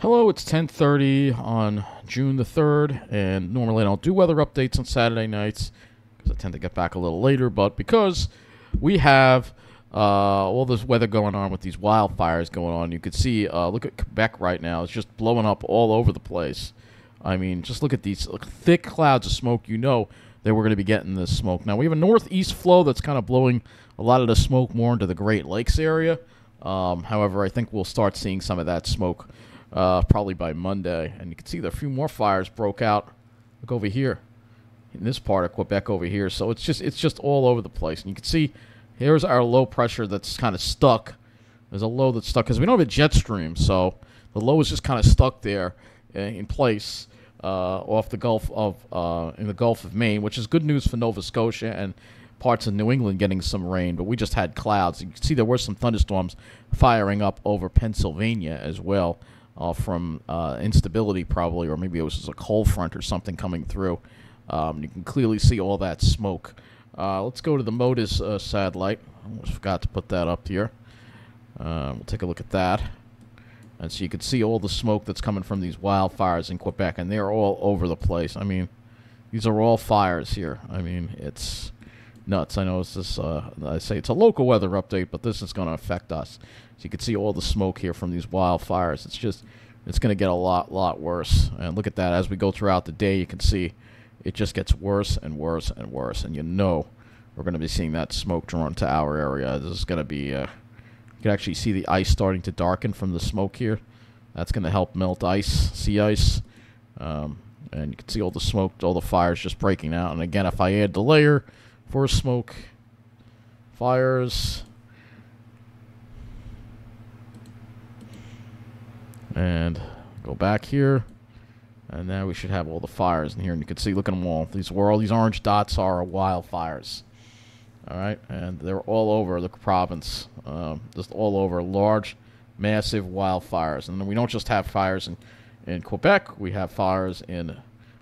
Hello, it's 10:30 on June the 3rd, and normally I don't do weather updates on Saturday nights because I tend to get back a little later, but because we have all this weather going on with these wildfires going on, you can see, look at Quebec right now. It's just blowing up all over the place. I mean, just look at these thick clouds of smoke. You know that we're going to be getting this smoke. Now, we have a northeast flow that's kind of blowing a lot of the smoke more into the Great Lakes area. However, I think we'll start seeing some of that smoke probably by Monday. And you can see that a few more fires broke out. Look over here in this part of Quebec over here. So it's just all over the place. And you can see here's our low pressure that's kind of stuck. There's a low that's stuck because we don't have a jet stream. So the low is just kind of stuck there in place off the Gulf of in the Gulf of Maine, which is good news for Nova Scotia and parts of New England getting some rain, but we just had clouds. You can see there were some thunderstorms firing up over Pennsylvania as well from instability probably, or maybe it was just a cold front or something coming through. You can clearly see all that smoke. Let's go to the MODIS satellite. I almost forgot to put that up here. We'll take a look at that. And so you can see all the smoke that's coming from these wildfires in Quebec, and they're all over the place. I mean, these are all fires here. I mean, it's nuts. I know it's this, I say it's a local weather update, but this is going to affect us. So you can see all the smoke here from these wildfires. It's going to get a lot worse. And look at that. As we go throughout the day, you can see it just gets worse and worse and worse. And you know we're going to be seeing that smoke drawn to our area. This is going to be, you can actually see the ice starting to darken from the smoke here. That's going to help melt ice, sea ice. And you can see all the smoke, all the fires just breaking out. And again, if I add the layer for smoke, fires, and go back here, and now we should have all the fires in here. And you can see, look at them all. These where all these orange dots are wildfires. All right, and they're all over the province, just all over, large, massive wildfires. And we don't just have fires in Quebec. We have fires in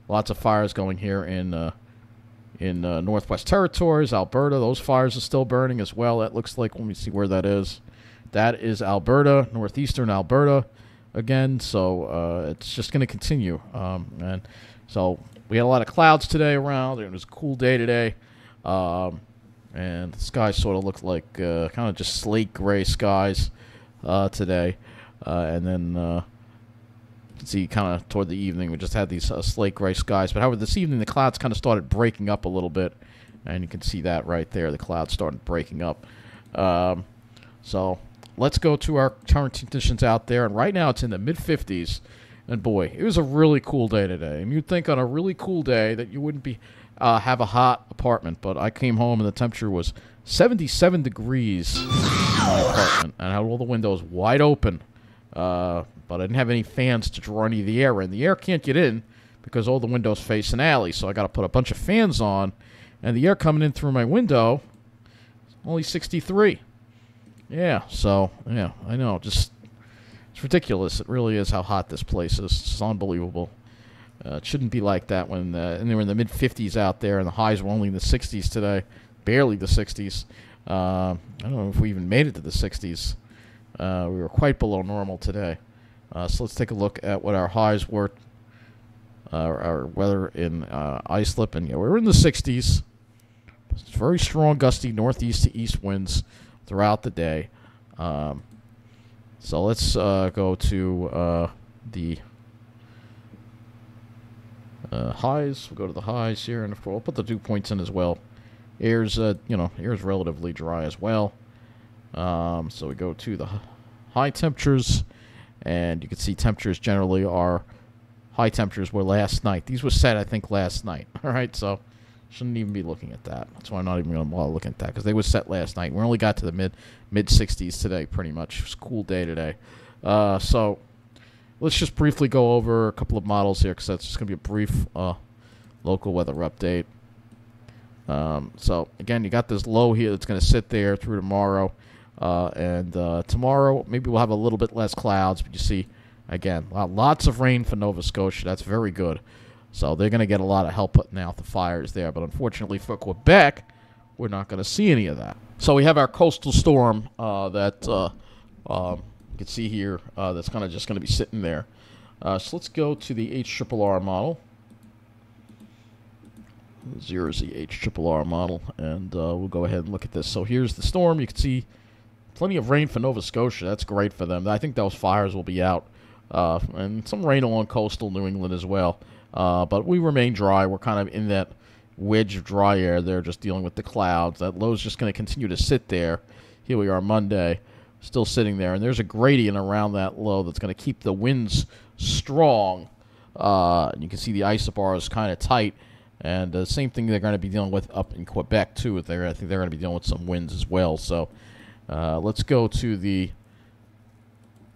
lots of fires going here in Northwest Territories, Alberta. Those fires are still burning as well. That looks like, let me see where that is. That is Alberta, northeastern Alberta again. So it's just going to continue. And so we had a lot of clouds today around. It was a cool day today. And the sky sort of looked like kind of just slate gray skies today. And then you can see kind of toward the evening we just had these slate gray skies. But however, this evening the clouds kind of started breaking up a little bit. And you can see that right there. The clouds started breaking up. So let's go to our current conditions out there. And right now it's in the mid-50s. And boy, it was a really cool day today. And you'd think on a really cool day that you wouldn't be have a hot apartment, but I came home and the temperature was 77 degrees in my apartment, and I had all the windows wide open, but I didn't have any fans to draw any of the air in. The air can't get in because all the windows face an alley, so I got to put a bunch of fans on, and the air coming in through my window is only 63. Yeah, so, yeah, I know, just, it's ridiculous. It really is how hot this place is. It's unbelievable. It shouldn't be like that when and they were in the mid-50s out there, and the highs were only in the 60s today, barely the 60s. I don't know if we even made it to the 60s. We were quite below normal today. So let's take a look at what our highs were, our weather in Islip. And yeah, we were in the 60s. It's very strong, gusty northeast to east winds throughout the day. So let's go to the highs. We'll go to the highs here, and we'll put the dew points in as well. Air's air's relatively dry as well. So we go to the high temperatures, and you can see temperatures generally are high temperatures were last night. These were set, I think, last night. All right, so shouldn't even be looking at that. That's why I'm not even going to bother looking at that, because they were set last night. We only got to the mid 60s today, pretty much. It was a cool day today. So let's just briefly go over a couple of models here, because that's just going to be a brief local weather update. So, again, you got this low here that's going to sit there through tomorrow. And tomorrow, maybe we'll have a little bit less clouds. But you see, again, lots of rain for Nova Scotia. That's very good. So they're going to get a lot of help putting out the fires there. But unfortunately for Quebec, we're not going to see any of that. So we have our coastal storm that You can see here that's kind of just going to be sitting there. So let's go to the HRRR model. 0Z HRRR model, and we'll go ahead and look at this. So here's the storm. You can see plenty of rain for Nova Scotia. That's great for them. I think those fires will be out. And some rain along coastal New England as well. But we remain dry. We're kind of in that wedge of dry air there, just dealing with the clouds. That low's just going to continue to sit there. Here we are Monday, still sitting there. And there's a gradient around that low that's going to keep the winds strong. And you can see the isobar is kind of tight. And the same thing they're going to be dealing with up in Quebec, too. I think they're going to be dealing with some winds as well. So let's go to the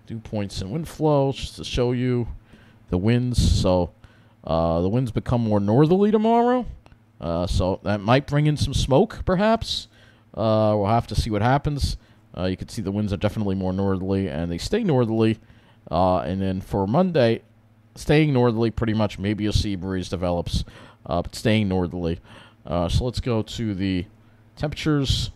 dew points and wind flows just to show you the winds. So the winds become more northerly tomorrow. So that might bring in some smoke, perhaps. We'll have to see what happens. You can see the winds are definitely more northerly, and they stay northerly. And then for Monday, staying northerly pretty much. Maybe a sea breeze develops, but staying northerly. So let's go to the temperatures.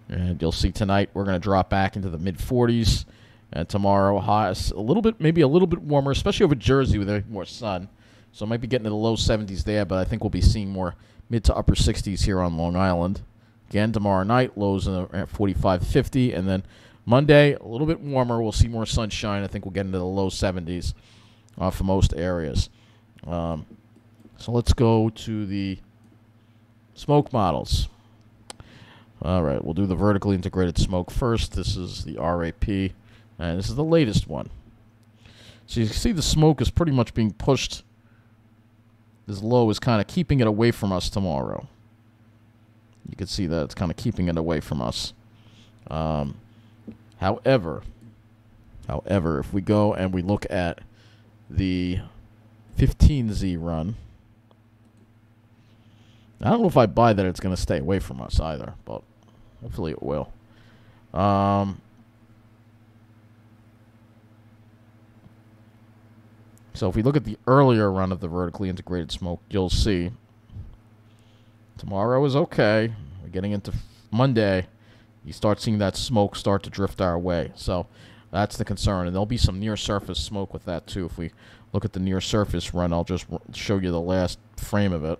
And you'll see tonight we're going to drop back into the mid-40s. And tomorrow, highs maybe a little bit warmer, especially over Jersey with more sun. So I might be getting to the low 70s there, but I think we'll be seeing more mid to upper 60s here on Long Island. Again, tomorrow night, lows at 45, 50. And then Monday, a little bit warmer. We'll see more sunshine. I think we'll get into the low 70s for most areas. So let's go to the smoke models. All right, we'll do the vertically integrated smoke first. This is the RAP, and this is the latest one. So you can see the smoke is pretty much being pushed. This low is kind of keeping it away from us tomorrow. You can see that it's kind of keeping it away from us. However, if we go and we look at the 15Z run, I don't know if I buy that it's going to stay away from us either, but hopefully it will. So if we look at the earlier run of the vertically integrated smoke, you'll see tomorrow is okay. We're getting into Monday. You start seeing that smoke start to drift our way. So that's the concern. And there'll be some near-surface smoke with that, too. If we look at the near-surface run, I'll just show you the last frame of it.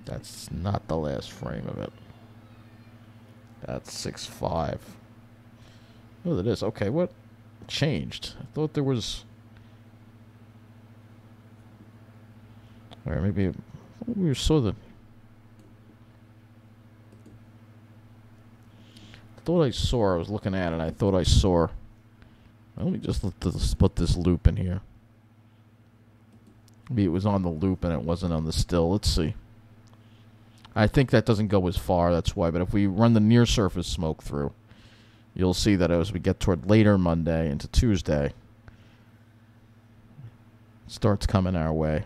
That's not the last frame of it. That's 6.5. Oh, it is. Okay, what changed? I thought there was... Or maybe we saw the... I was looking at it, I thought I saw... Let me just put this loop in here. Maybe it was on the loop and it wasn't on the still. Let's see. I think that doesn't go as far, that's why. But if we run the near-surface smoke through, you'll see that as we get toward later Monday into Tuesday, it starts coming our way.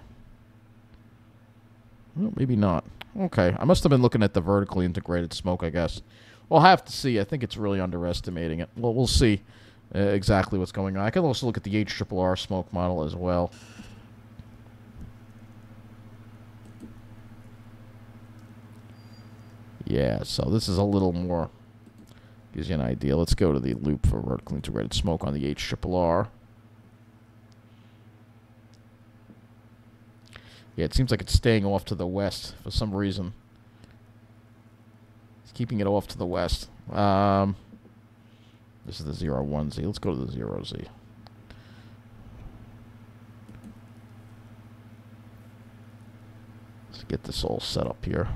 Well, maybe not. Okay, I must have been looking at the vertically integrated smoke, I guess. We'll have to see. I think it's really underestimating it. Well, we'll see exactly what's going on. I can also look at the HRRR smoke model as well. Yeah, so this is a little more, gives you an idea. Let's go to the loop for vertically integrated smoke on the HRRR. Yeah, it seems like it's staying off to the west for some reason. It's keeping it off to the west. This is the 01Z. Let's go to the 0Z. Let's get this all set up here.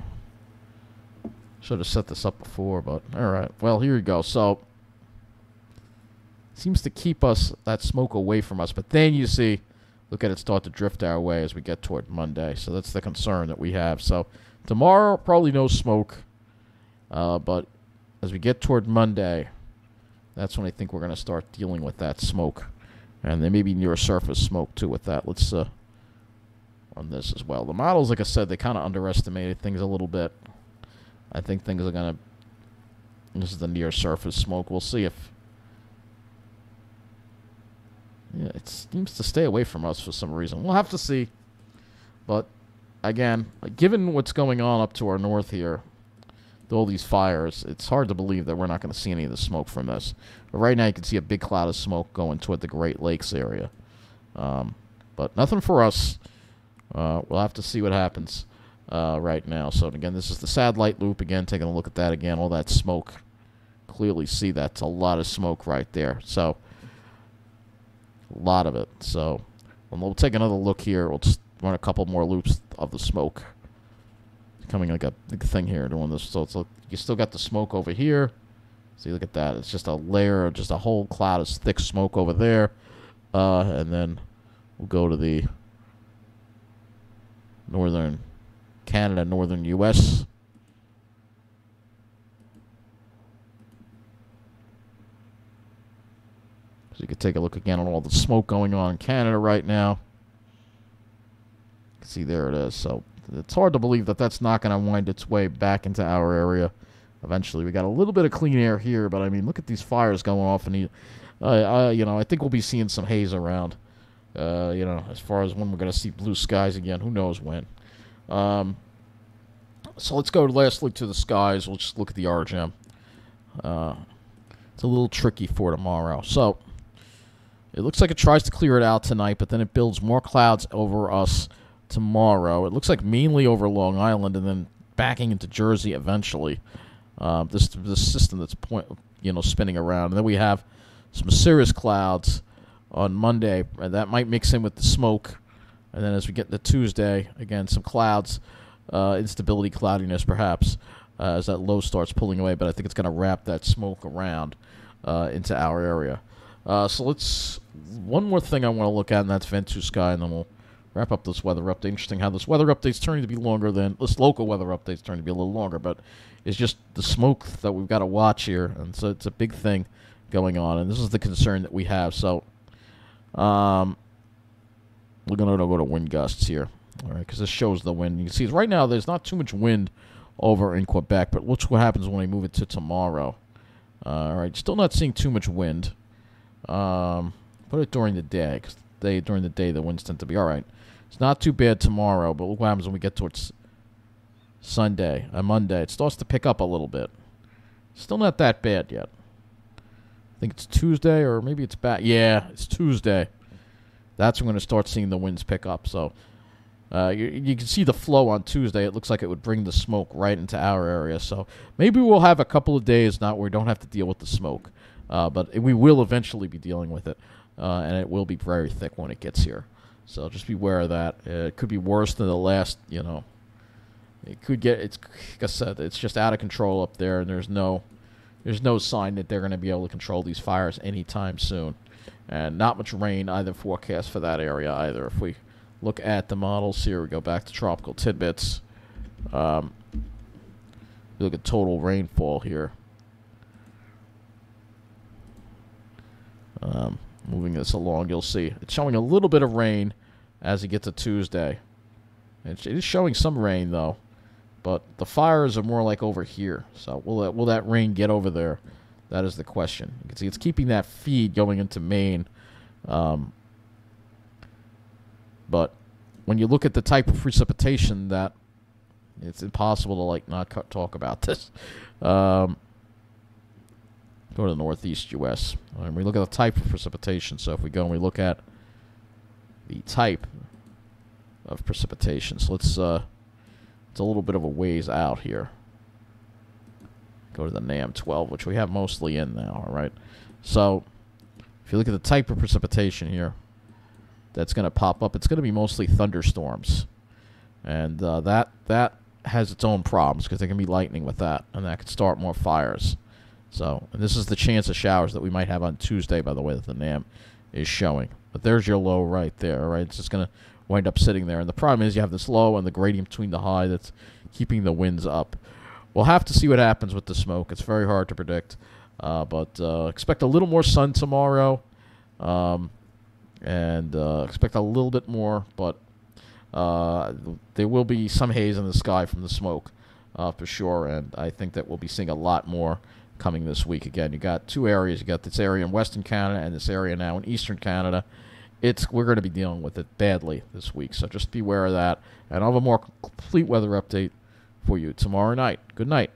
Should have set this up before, but alright. Well, here you go. So, seems to keep that smoke away from us. But then you see, look at it start to drift our way as we get toward Monday. So that's the concern that we have. So, tomorrow, probably no smoke. But as we get toward Monday, that's when I think we're going to start dealing with that smoke. And there may be near surface smoke, too, with that. Let's run this as well. The models, like I said, they kind of underestimated things a little bit. I think things are going to... This is the near-surface smoke. We'll see if... Yeah, it seems to stay away from us for some reason. We'll have to see. But again, given what's going on up to our north here, with all these fires, it's hard to believe that we're not going to see any of the smoke from this. But right now you can see a big cloud of smoke going toward the Great Lakes area. But nothing for us. We'll have to see what happens right now. So again, this is the satellite loop. Again, taking a look at that again. All that smoke. Clearly see that's a lot of smoke right there. So a lot of it. So we'll take another look here. We'll just run a couple more loops of the smoke. Becoming like a big thing here doing this. So it's like you still got the smoke over here. See, look at that. It's just a layer, just a whole cloud of thick smoke over there. And then we'll go to the northern Canada, northern U.S. So you can take a look again on all the smoke going on in Canada right now. You can see there it is. So it's hard to believe that that's not going to wind its way back into our area eventually. We got a little bit of clean air here, but I mean, look at these fires going off, and I think we'll be seeing some haze around. As far as when we're going to see blue skies again, who knows when. So let's go lastly to the skies. We'll just look at the RGM. It's a little tricky for tomorrow. So it looks like it tries to clear it out tonight, but then it builds more clouds over us tomorrow. It looks like mainly over Long Island and then backing into Jersey eventually. This system that's spinning around. And then we have some serious clouds on Monday, and that might mix in with the smoke. And then as we get to Tuesday, again, some clouds, instability, cloudiness perhaps, as that low starts pulling away. But I think it's going to wrap that smoke around into our area. So one more thing I want to look at, and that's Ventu Sky, and then we'll wrap up this weather update. Interesting how this weather update's turning to be longer than this local weather update's turning to be a little longer, but it's just the smoke that we've got to watch here, and so it's a big thing going on, and this is the concern that we have. So we're going to go to wind gusts here, all right, because this shows the wind. You can see right now there's not too much wind over in Quebec, but watch what happens when we move it to tomorrow. All right, still not seeing too much wind. Put it during the day, because during the day the winds tend to be all right. It's not too bad tomorrow, but look what happens when we get towards Monday. It starts to pick up a little bit. Still not that bad yet. I think it's Tuesday, or maybe it's back. Yeah, it's Tuesday. That's when we're going to start seeing the winds pick up. So you can see the flow on Tuesday. It looks like it would bring the smoke right into our area. So maybe we'll have a couple of days now where we don't have to deal with the smoke. But we will eventually be dealing with it. And it will be very thick when it gets here. So just beware of that. It could be worse than the last, It could get, like I said, it's just out of control up there, and there's no sign that they're going to be able to control these fires anytime soon. And not much rain either forecast for that area either. If we look at the models here, we go back to tropical tidbits. Look at total rainfall here. Moving this along, you'll see it's showing a little bit of rain as you get to Tuesday. It is showing some rain, though. But the fires are more like over here. So will that rain get over there? That is the question. You can see it's keeping that feed going into Maine. But when you look at the type of precipitation, that it's impossible to not talk about this. Go to the northeast U.S. And we look at the type of precipitation. So if we go and we look at the type of precipitation, so let's it's a little bit of a ways out here. Go to the NAM 12, which we have mostly in now. All right. So if you look at the type of precipitation here, that's going to pop up. It's going to be mostly thunderstorms, and that has its own problems because there can be lightning with that, and that could start more fires. So, and this is the chance of showers that we might have on Tuesday, by the way, that the NAM is showing. But there's your low right there, all right? It's just going to wind up sitting there. And the problem is you have this low and the gradient between the high that's keeping the winds up. We'll have to see what happens with the smoke. It's very hard to predict. But expect a little more sun tomorrow. And expect a little bit more. But there will be some haze in the sky from the smoke for sure. And I think that we'll be seeing a lot more coming this week. Again, you got two areas. You got this area in Western Canada and this area now in Eastern Canada. we're going to be dealing with it badly this week. So just beware of that. And I'll have a more complete weather update for you tomorrow night. Good night.